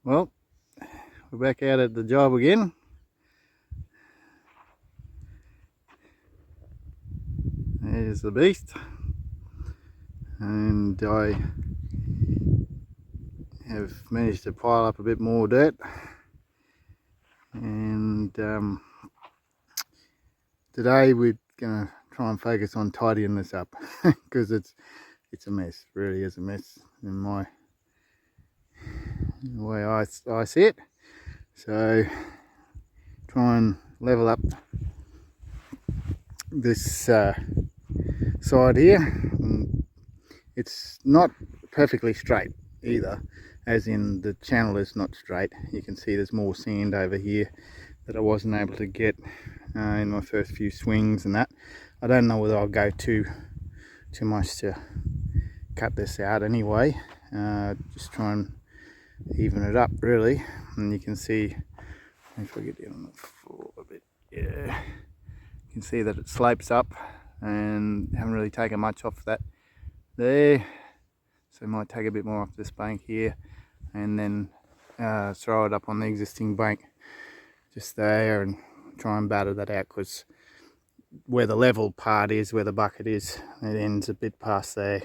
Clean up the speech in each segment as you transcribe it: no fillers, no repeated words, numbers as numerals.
Well, we're back out at the job again. There's the beast, and I have managed to pile up a bit more dirt, and today we're going to try and focus on tidying this up because it's a mess, really is a mess in the way I see it. So try and level up this side here. And it's not perfectly straight either, as in the channel is not straight. You can see there's more sand over here that I wasn't able to get in my first few swings and that. I don't know whether I'll go too much to cut this out anyway. Just try and even it up really. And you can see, if I get down on the floor a bit, yeah, you can see that it slopes up, and haven't really taken much off that there, so I might take a bit more off this bank here and then throw it up on the existing bank just there and try and batter that out, because where the level part is, where the bucket is, it ends a bit past there,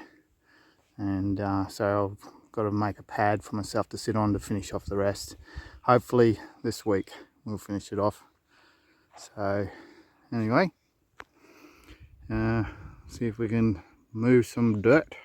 and so I've got to make a pad for myself to sit on to finish off the rest. Hopefully this week we'll finish it off. So anyway, see if we can move some dirt.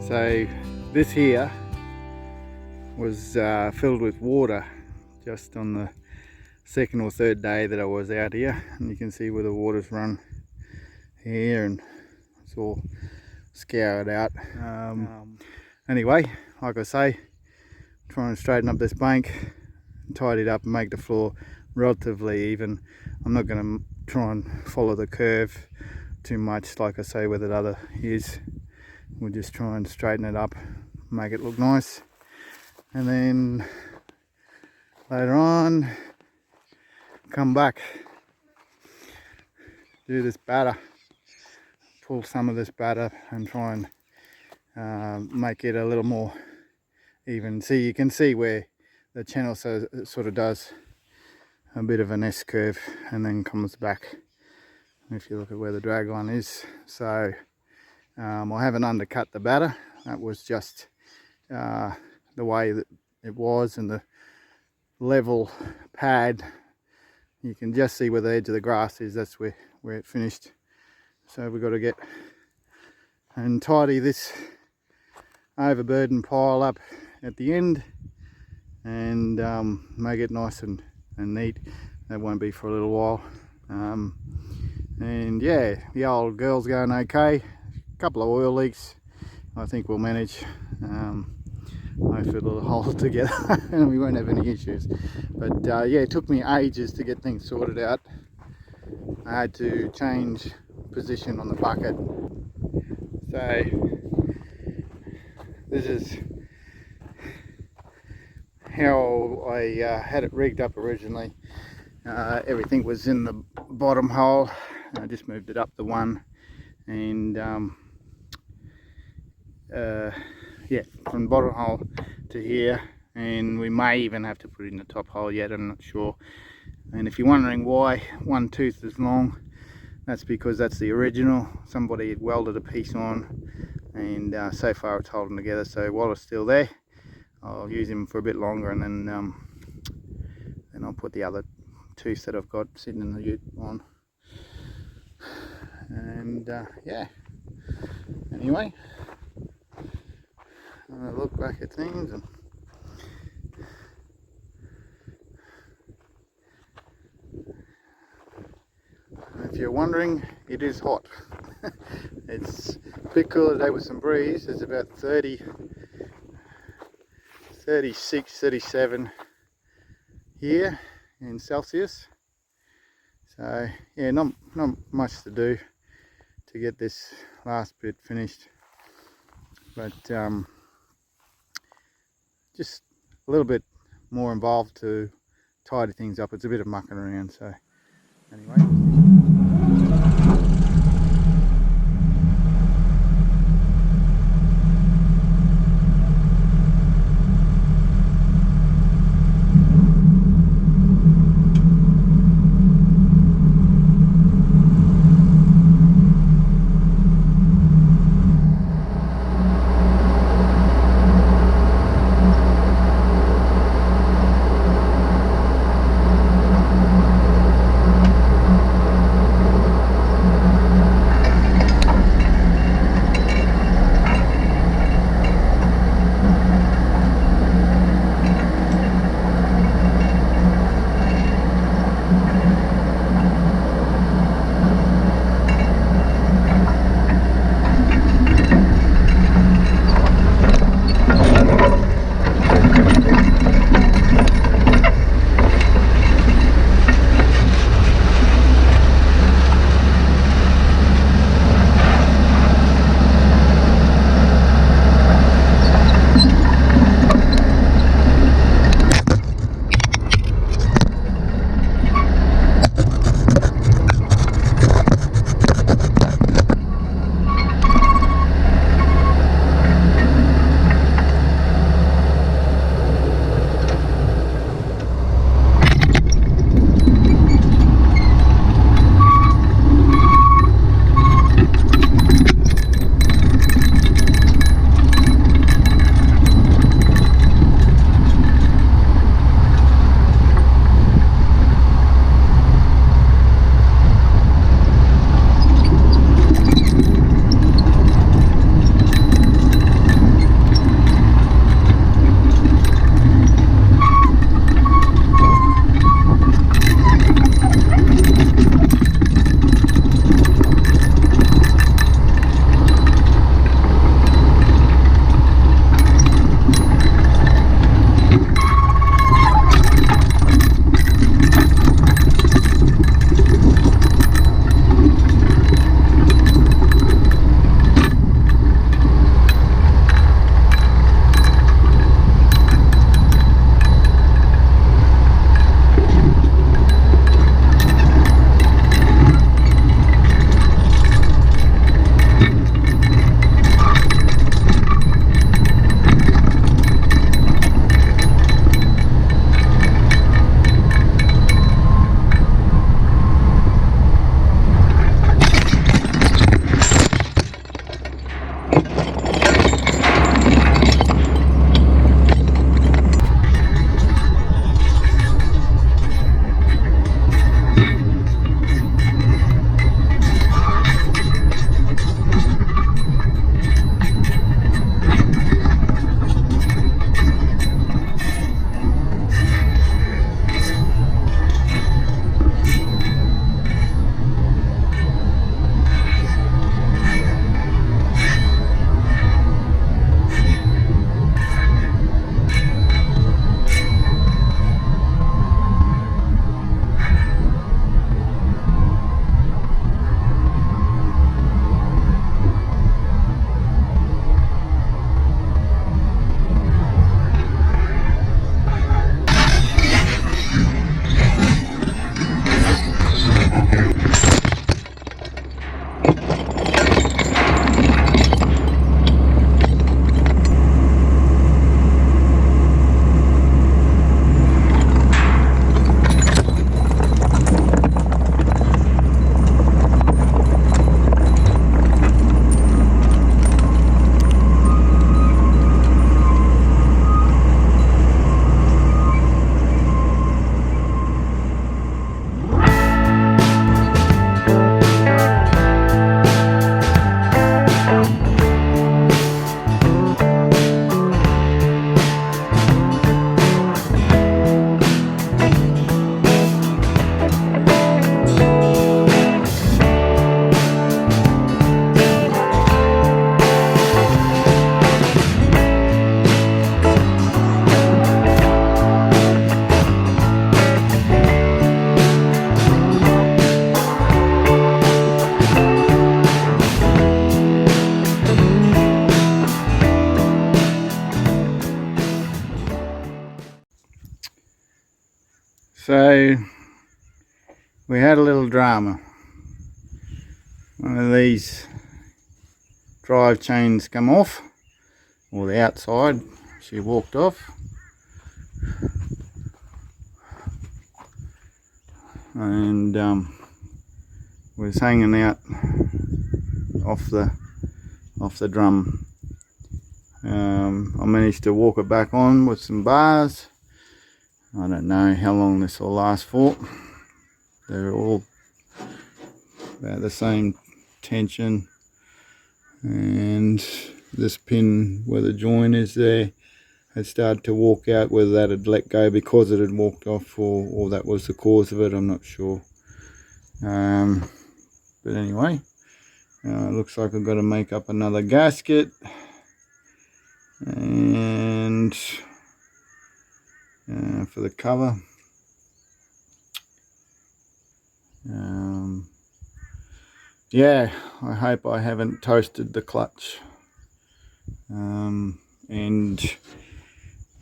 So this here was filled with water just on the second or third day that I was out here, and you can see where the water's run here and it's all scoured out. Anyway, like I say, trying to straighten up this bank, tidy it up and make the floor relatively even. I'm not going to try and follow the curve too much like I say where that other is. We'll just try and straighten it up, make it look nice, and then later on come back, do this batter, pull some of this batter and try and make it a little more even. See, you can see where the channel sort of does a bit of an S curve and then comes back if you look at where the dragline is. So I haven't undercut the batter, that was just the way that it was, and the level pad, you can just see where the edge of the grass is, that's where it finished. So we've got to get and tidy this overburden pile up at the end and make it nice and neat. That won't be for a little while. And yeah, the old girl's going okay. Couple of oil leaks, I think we'll manage. Hopefully it'll hold together and we won't have any issues. But yeah, it took me ages to get things sorted out. I had to change position on the bucket. So this is how I had it rigged up originally. Everything was in the bottom hole. I just moved it up the one, and yeah, from the bottom hole to here, and we may even have to put it in the top hole yet, I'm not sure. And if you're wondering why one tooth is long, that's because that's the original. Somebody had welded a piece on, and so far it's holding together. So while it's still there, I'll use him for a bit longer, and then I'll put the other tooth that I've got sitting in the ute on. And yeah, anyway, I'm gonna look back at things, and if you're wondering, it is hot. It's a bit cooler today with some breeze. It's about 30, 36, 37 here in Celsius. So yeah, not much to do to get this last bit finished, but just a little bit more involved to tidy things up. It's a bit of mucking around, so anyway. So we had a little drama. One of these drive chains come off, or the outside, she walked off. And was hanging out off the drum. I managed to walk it back on with some bars. I don't know how long this will last for. They're all about the same tension, and this pin where the join is there had started to walk out. Whether that had let go because it had walked off, or that was the cause of it, I'm not sure. But anyway, looks like I've got to make up another gasket, and for the cover. Yeah, I hope I haven't toasted the clutch. And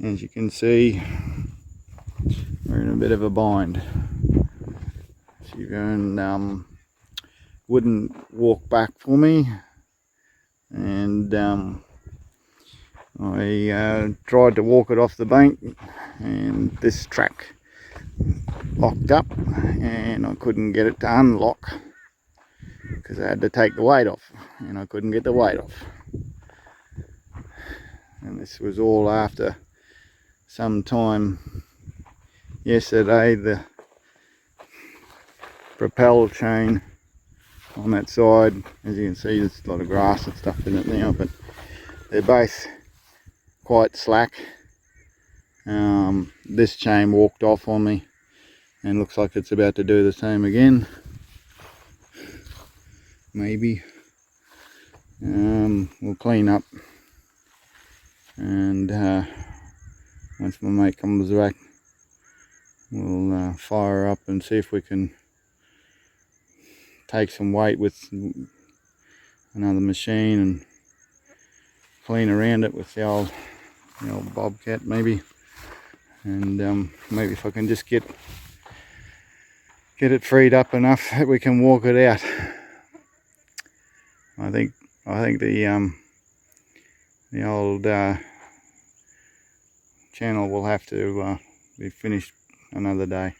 as you can see, we're in a bit of a bind. She wouldn't walk back for me, and I tried to walk it off the bank, and this track locked up and I couldn't get it to unlock because I had to take the weight off, and I couldn't get the weight off. And this was all after some time yesterday. The propel chain on that side, as you can see, there's a lot of grass and stuff in it now, but they're both quite slack. This chain walked off on me and looks like it's about to do the same again, maybe. We'll clean up, and once my mate comes back, we'll fire up and see if we can take some weight with another machine and clean around it with the old bobcat maybe, and maybe if I can just get it freed up enough that we can walk it out. I think the old channel will have to be finished another day.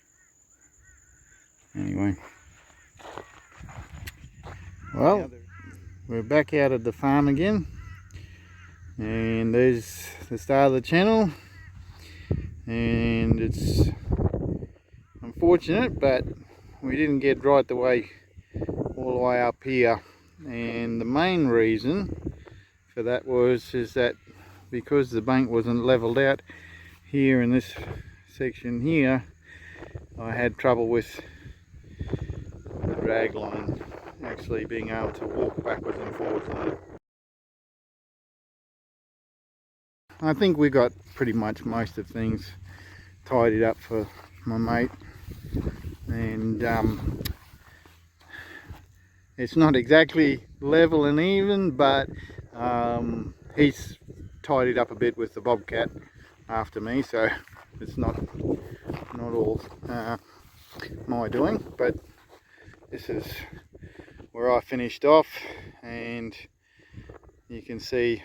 Anyway, well, we're back out at the farm again, and there's the start of the channel, and it's unfortunate, but we didn't get right the way all the way up here. And the main reason for that is that because the bank wasn't leveled out here in this section here, I had trouble with the dragline actually being able to walk backwards and forwards on it. I think we got pretty much most of things tidied up for my mate, and it's not exactly level and even, but he's tidied up a bit with the bobcat after me, so it's not all my doing. But this is where I finished off, and you can see,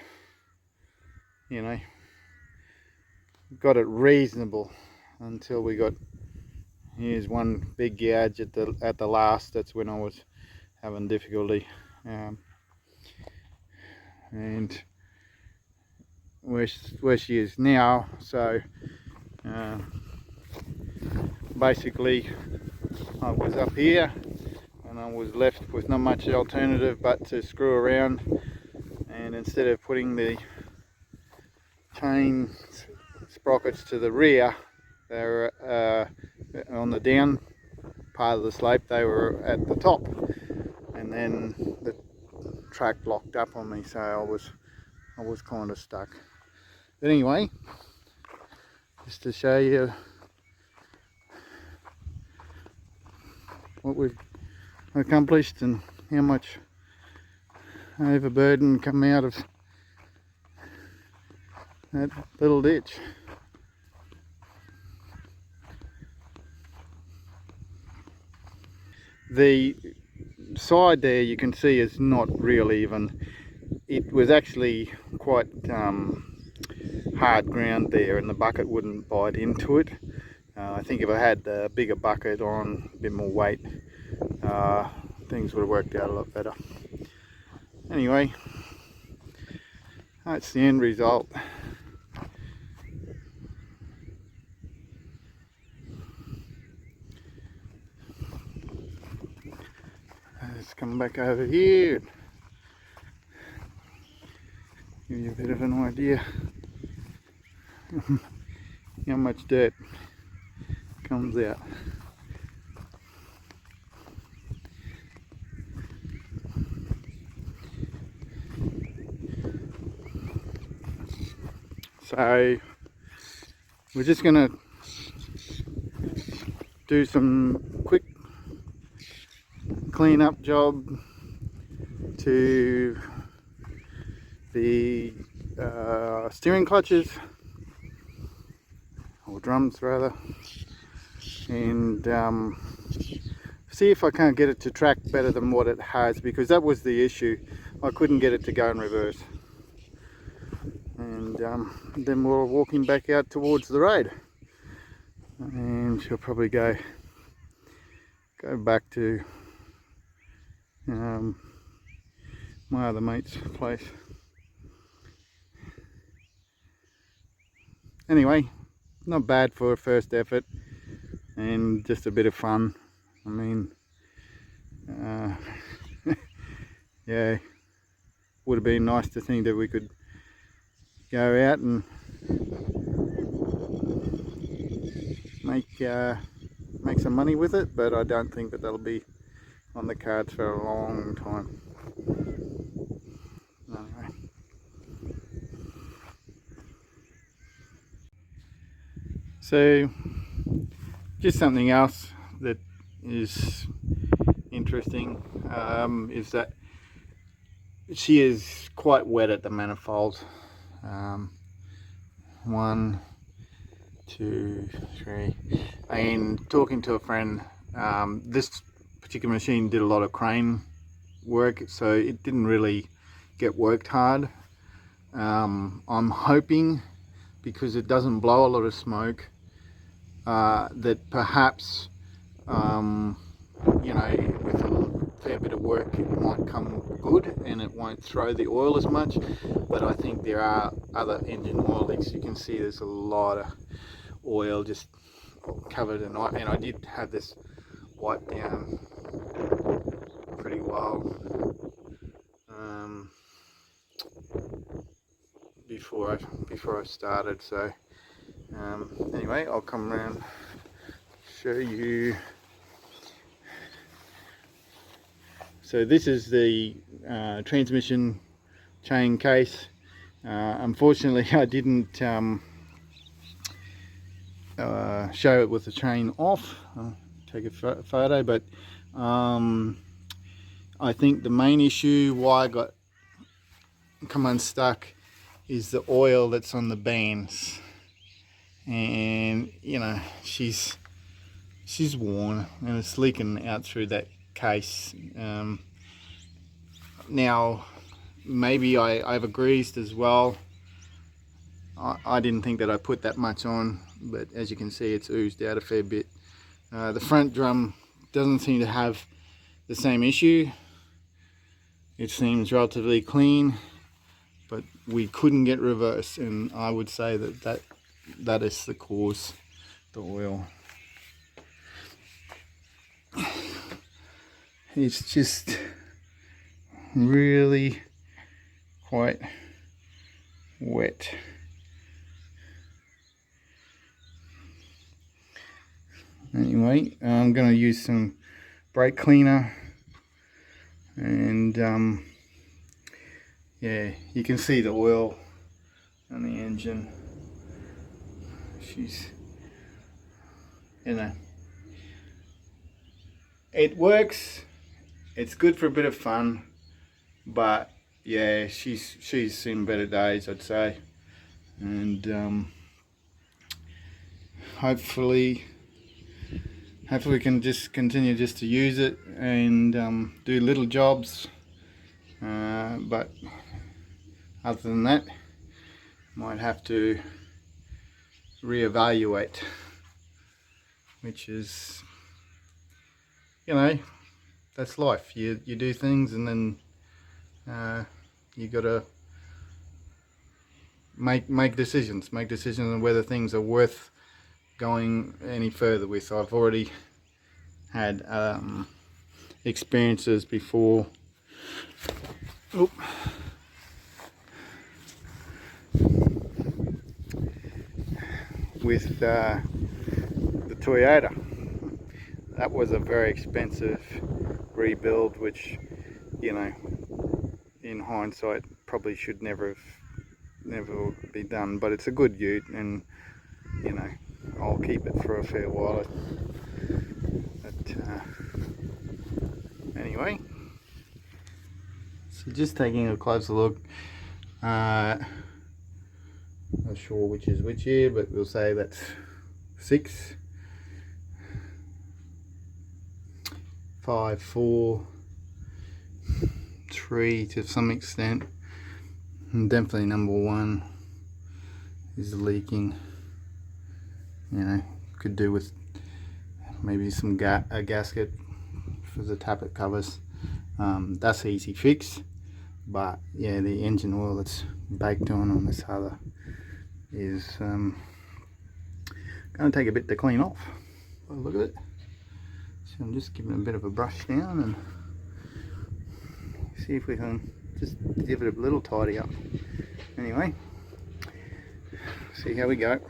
got it reasonable until we got, here's one big gouge at the last. That's when I was having difficulty, and where she is now. So basically I was up here and I was left with not much alternative but to screw around, and instead of putting the chain sprockets to the rear, they were on the down part of the slope, they were at the top, and then the track locked up on me, so I was kind of stuck. But anyway, just to show you what we've accomplished and how much overburden come out of that little ditch. The side there you can see is not real even. It was actually quite hard ground there, and the bucket wouldn't bite into it. I think if I had a bigger bucket on, a bit more weight, things would have worked out a lot better. Anyway, that's the end result. Let's come back over here, give you a bit of an idea how much dirt comes out. So we're just going to do some quick clean up job to the steering clutches, or drums rather, and see if I can't get it to track better than what it has, because that was the issue. I couldn't get it to go in reverse. And then we're walking back out towards the road, and she'll probably go back to my other mate's place. Anyway, not bad for a first effort, and just a bit of fun. I mean, yeah, would have been nice to think that we could go out and make some money with it, but I don't think that that'll be on the cards for a long time. Anyway. So just something else that is interesting is that she is quite wet at the manifold. 1, 2, 3. And talking to a friend, this particular machine did a lot of crane work, so it didn't really get worked hard. I'm hoping, because it doesn't blow a lot of smoke, that perhaps you know, with a fair bit of work it might come good and it won't throw the oil as much. But I think there are other engine oil leaks. You can see there's a lot of oil just covered, and I did have this wiped down pretty well before I started. So anyway, I'll come around, show you. So this is the transmission chain case. Unfortunately I didn't show it with the chain off. I'll take a photo, but I think the main issue why I got come unstuck is the oil that's on the bands, and you know, she's worn and it's leaking out through that case. Now maybe I overgreased as well. I didn't think that I put that much on, but as you can see it's oozed out a fair bit. The front drum doesn't seem to have the same issue. It seems relatively clean, but we couldn't get reverse, and I would say that is the cause, the oil. It's just really quite wet. Anyway, I'm going to use some brake cleaner, and yeah, you can see the oil on the engine. She's, you know, it works, it's good for a bit of fun, but yeah, she's seen better days, I'd say. And hopefully hopefully we can just continue just to use it and do little jobs, but other than that, might have to reevaluate, which is, you know, that's life. You do things and then you gotta make decisions on whether things are worth going any further with. I've already had experiences before. Oop. With the Toyota. That was a very expensive rebuild, which, you know, in hindsight probably should never be done, but it's a good ute, and you know, I'll keep it for a fair while. But anyway, so just taking a closer look, not sure which is which here, but we'll say that's 6, 5, 4, 3 to some extent, and definitely number 1 is leaking. You know, could do with maybe some a gasket for the tappet covers. That's easy fix, but yeah, the engine oil that's baked on this other is going to take a bit to clean off. Oh, look at it. So I'm just giving it a bit of a brush down and see if we can just give it a little tidy up. Anyway, see how we go.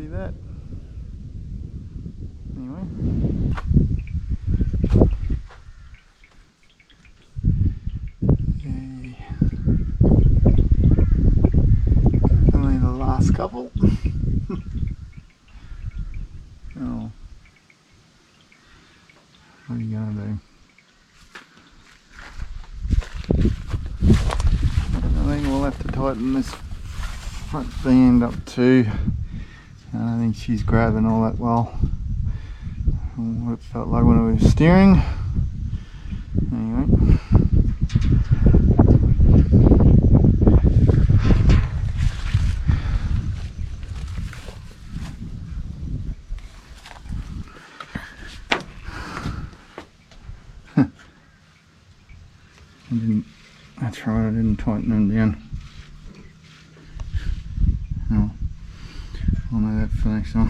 be that. Anyway. Yay. Only the last couple. Oh. What are you gonna do? I think we'll have to tighten this front band up too. I don't think she's grabbing all that well. What it felt like when we were steering. Anyway. That's right, I didn't tighten them down. Oh, I'll know that for next time.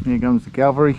Here comes the cavalry.